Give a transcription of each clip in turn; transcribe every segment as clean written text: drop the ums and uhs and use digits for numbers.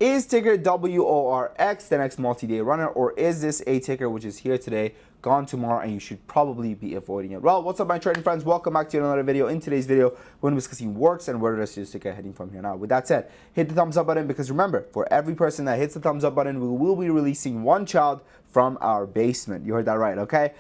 Is ticker WORX the next multi-day runner, or is this a ticker which is here today, gone tomorrow, and you should probably be avoiding it? Well, what's up, my trading friends? Welcome back to another video. In today's video, we're going to be discussing Worx and where does this ticker heading from here. Now, with that said, hit the thumbs up button, because remember, for every person that hits the thumbs up button, we will be releasing one child from our basement. You heard that right, okay?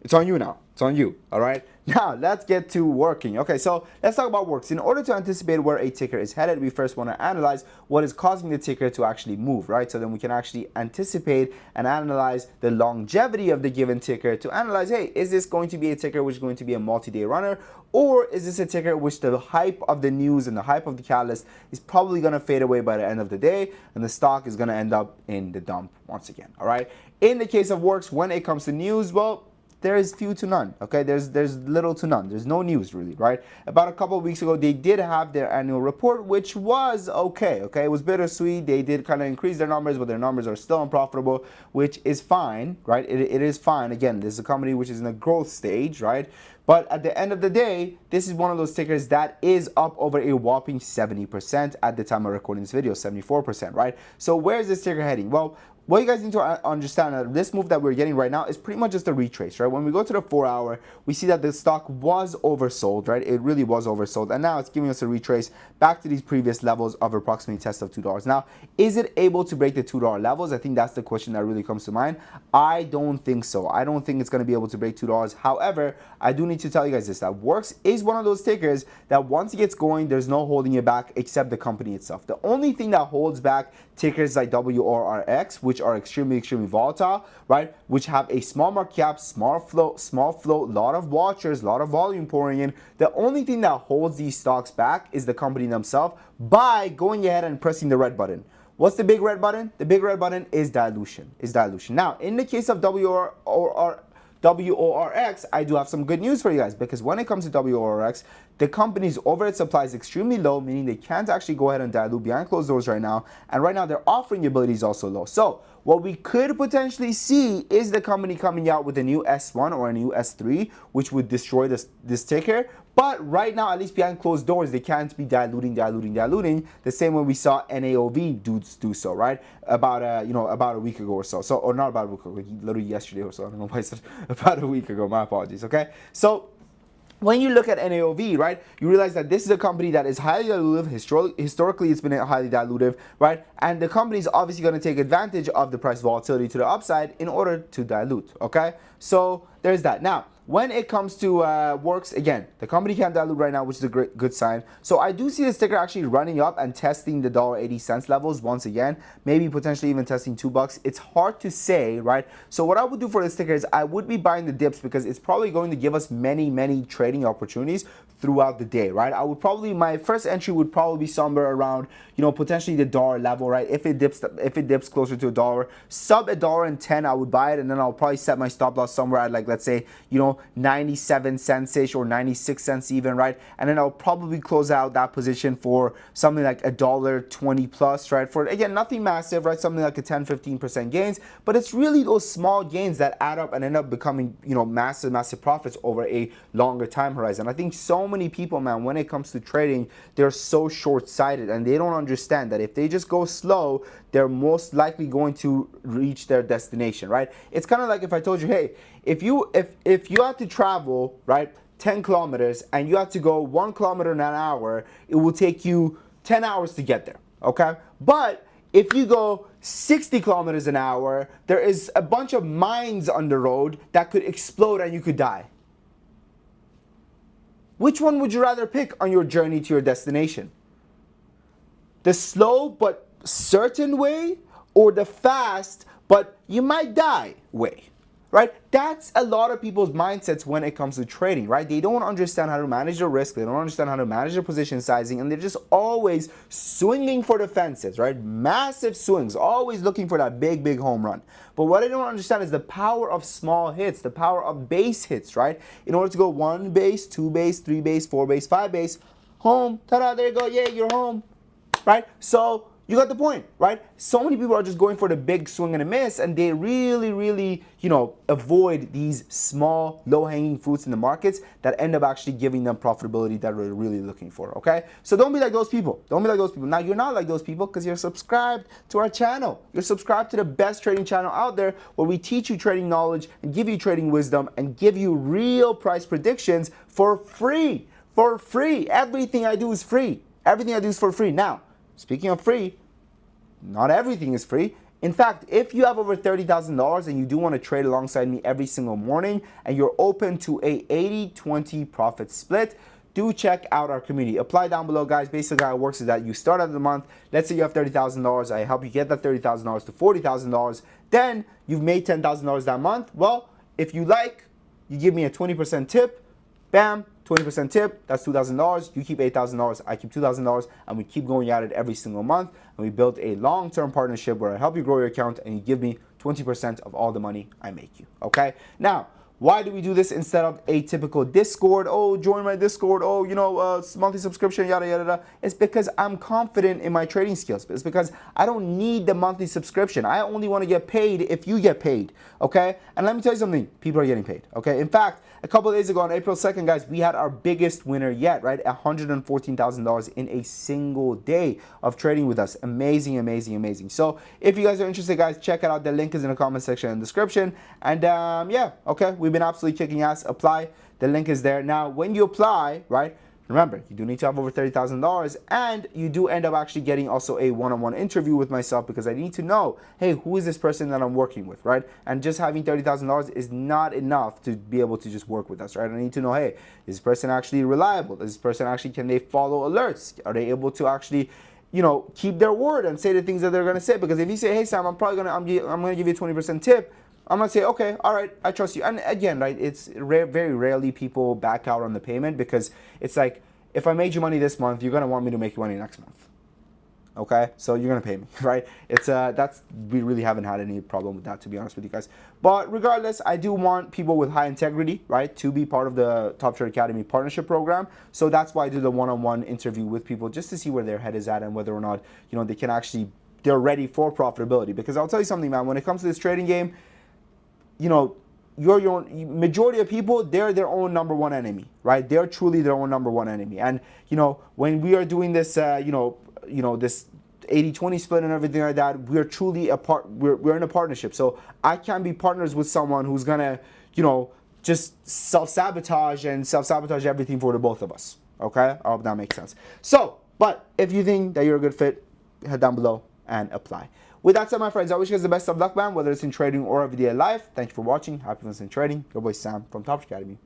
It's on you now. It's on you, all right? Now, let's get to working. Okay, so let's talk about Worx. In order to anticipate where a ticker is headed, we first want to analyze what is causing the ticker to actually move, right? So then we can actually anticipate and analyze the longevity of the given ticker to analyze, hey, is this going to be a ticker which is going to be a multi-day runner, or is this a ticker which the hype of the news and the hype of the catalyst is probably going to fade away by the end of the day, and the stock is going to end up in the dump once again, all right? In the case of Worx, when it comes to news, well, there is few to none, okay? There's little to none. There's no news really, right? About a couple of weeks ago, they did have their annual report, which was okay? It was bittersweet. They did kind of increase their numbers, but their numbers are still unprofitable, which is fine, right? It is fine. Again, this is a company which is in a growth stage, right? But at the end of the day, this is one of those tickers that is up over a whopping 70% at the time of recording this video, 74%, right? So where is this ticker heading? Well, what you guys need to understand that this move that we're getting right now is pretty much just a retrace, right? When we go to the 4 hour, we see that the stock was oversold, right? It really was oversold, and now it's giving us a retrace back to these previous levels of approximately test of $2. Now, is it able to break the $2 levels? I think that's the question that really comes to mind. I don't think so. I don't think it's going to be able to break $2. However, I do need to tell you guys this, that Worx is one of those tickers that once it gets going, there's no holding it back except the company itself. The only thing that holds back tickers like WORX, which are extremely volatile, right? Which have a small market cap, small float, lot of watchers, lot of volume pouring in. The only thing that holds these stocks back is the company themselves by going ahead and pressing the red button. What's the big red button? The big red button is dilution. Now, in the case of WORX, I do have some good news for you guys, because when it comes to WORX, the company's overhead supply is extremely low, meaning they can't actually go ahead and dilute behind closed doors right now. And right now, their offering ability is also low. So what we could potentially see is the company coming out with a new S1 or a new S3, which would destroy this ticker. But right now, at least behind closed doors, they can't be diluting the same way we saw NAOV do so, right? About a week ago or so. Or not about a week ago, literally yesterday or so. I don't know why I said about a week ago. My apologies. Okay, so when you look at NAOV, right, you realize that this is a company that is highly dilutive. Historically, it's been highly dilutive, right? And the company is obviously going to take advantage of the price volatility to the upside in order to dilute, okay? So there's that. Now, when it comes to Worx, again, the company can't dilute right now, which is a good sign. So I do see the ticker actually running up and testing the $1.80 levels once again, maybe potentially even testing $2. It's hard to say, right? So what I would do for this ticker is I would be buying the dips, because it's probably going to give us many trading opportunities throughout the day, right? My first entry would probably be somewhere around, potentially the $1 level, right? If it dips closer to $1, sub $1.10, I would buy it, and then I'll probably set my stop loss somewhere at, like, let's say, 97 cents ish or 96 cents even, right? And then I'll probably close out that position for something like $1.20 plus, right? For, again, nothing massive, right? Something like a 10-15% gains, but it's really those small gains that add up and end up becoming, massive profits over a longer time horizon. I think so many people, man, when it comes to trading, they're so short-sighted, and they don't understand that if they just go slow, they're most likely going to reach their destination, right? It's kind of like if I told you, hey, if you had to travel, right, 10 kilometers and you have to go 1 kilometer in an hour, it will take you 10 hours to get there, okay? But if you go 60 kilometers an hour, there is a bunch of mines on the road that could explode and you could die. Which one would you rather pick on your journey to your destination? The slow but certain way, or the fast but you might die way? Right? That's a lot of people's mindsets when it comes to trading, right? They don't understand how to manage their risk. They don't understand how to manage their position sizing, and they're just always swinging for the fences, right? Massive swings, always looking for that big home run. But what I don't understand is the power of small hits, the power of base hits, right? In order to go 1 base, 2 base, 3 base, 4 base, 5 base, home, ta-da, there you go, yeah, you're home, right? So You got the point, right? So many people are just going for the big swing and a miss, and they really, avoid these small, low-hanging fruits in the markets that end up actually giving them profitability that we're really looking for, okay? So don't be like those people. Don't be like those people. Now, you're not like those people because you're subscribed to our channel. You're subscribed to the best trading channel out there where we teach you trading knowledge and give you trading wisdom and give you real price predictions for free. For free. Everything I do is free. Everything I do is for free. Now, speaking of free, not everything is free. In fact, if you have over $30,000 and you do want to trade alongside me every single morning and you're open to a 80-20 profit split, do check out our community. Apply down below, guys. Basically how it works is that you start at the month. Let's say you have $30,000. I help you get that $30,000 to $40,000. Then you've made $10,000 that month. Well, if you like, you give me a 20% tip. Bam, 20% tip, that's $2,000. You keep $8,000, I keep $2,000, and we keep going at it every single month. And we build a long-term partnership where I help you grow your account and you give me 20% of all the money I make you, okay? Now, why do we do this instead of a typical Discord? Oh, join my Discord. Oh, monthly subscription, yada, yada, yada. It's because I'm confident in my trading skills. It's because I don't need the monthly subscription. I only want to get paid if you get paid, okay? And let me tell you something. People are getting paid, okay? In fact, a couple of days ago on April 2nd, guys, we had our biggest winner yet, right? $114,000 in a single day of trading with us. Amazing, amazing, amazing. So if you guys are interested, guys, check it out. The link is in the comment section and description. And yeah, okay, we've been absolutely kicking ass. Apply. The link is there. Now, when you apply, right, remember, you do need to have over $30,000, and you do end up actually getting also a one-on-one interview with myself because I need to know, hey, who is this person that I'm working with, right? And just having $30,000 is not enough to be able to just work with us, right? I need to know, hey, is this person actually reliable? Is this person actually, can they follow alerts? Are they able to actually, keep their word and say the things that they're going to say? Because if you say, hey, Sam, I'm going to give you a 20% tip, I'm going to say, okay, all right, I trust you. And again, right, it's very rarely people back out on the payment because it's like, if I made you money this month, you're going to want me to make you money next month. Okay? So you're going to pay me, right? We really haven't had any problem with that, to be honest with you guys. But regardless, I do want people with high integrity, right, to be part of the Top Trade Academy partnership program. So that's why I do the one-on-one interview with people just to see where their head is at and whether or not, they can actually, they're ready for profitability. Because I'll tell you something, man, when it comes to this trading game, your majority of people, they're their own number one enemy, right? They're truly their own number one enemy. And when we are doing this this 80-20 split and everything like that, we're truly we're in a partnership. So I can't be partners with someone who's gonna just self-sabotage everything for the both of us. Okay, I hope that makes sense. So, but if you think that you're a good fit, head down below and apply. With that said, my friends, I wish you guys the best of luck, man, whether it's in trading or everyday life. Thank you for watching. Happy ones in trading. Your boy Sam from Top Trade Academy.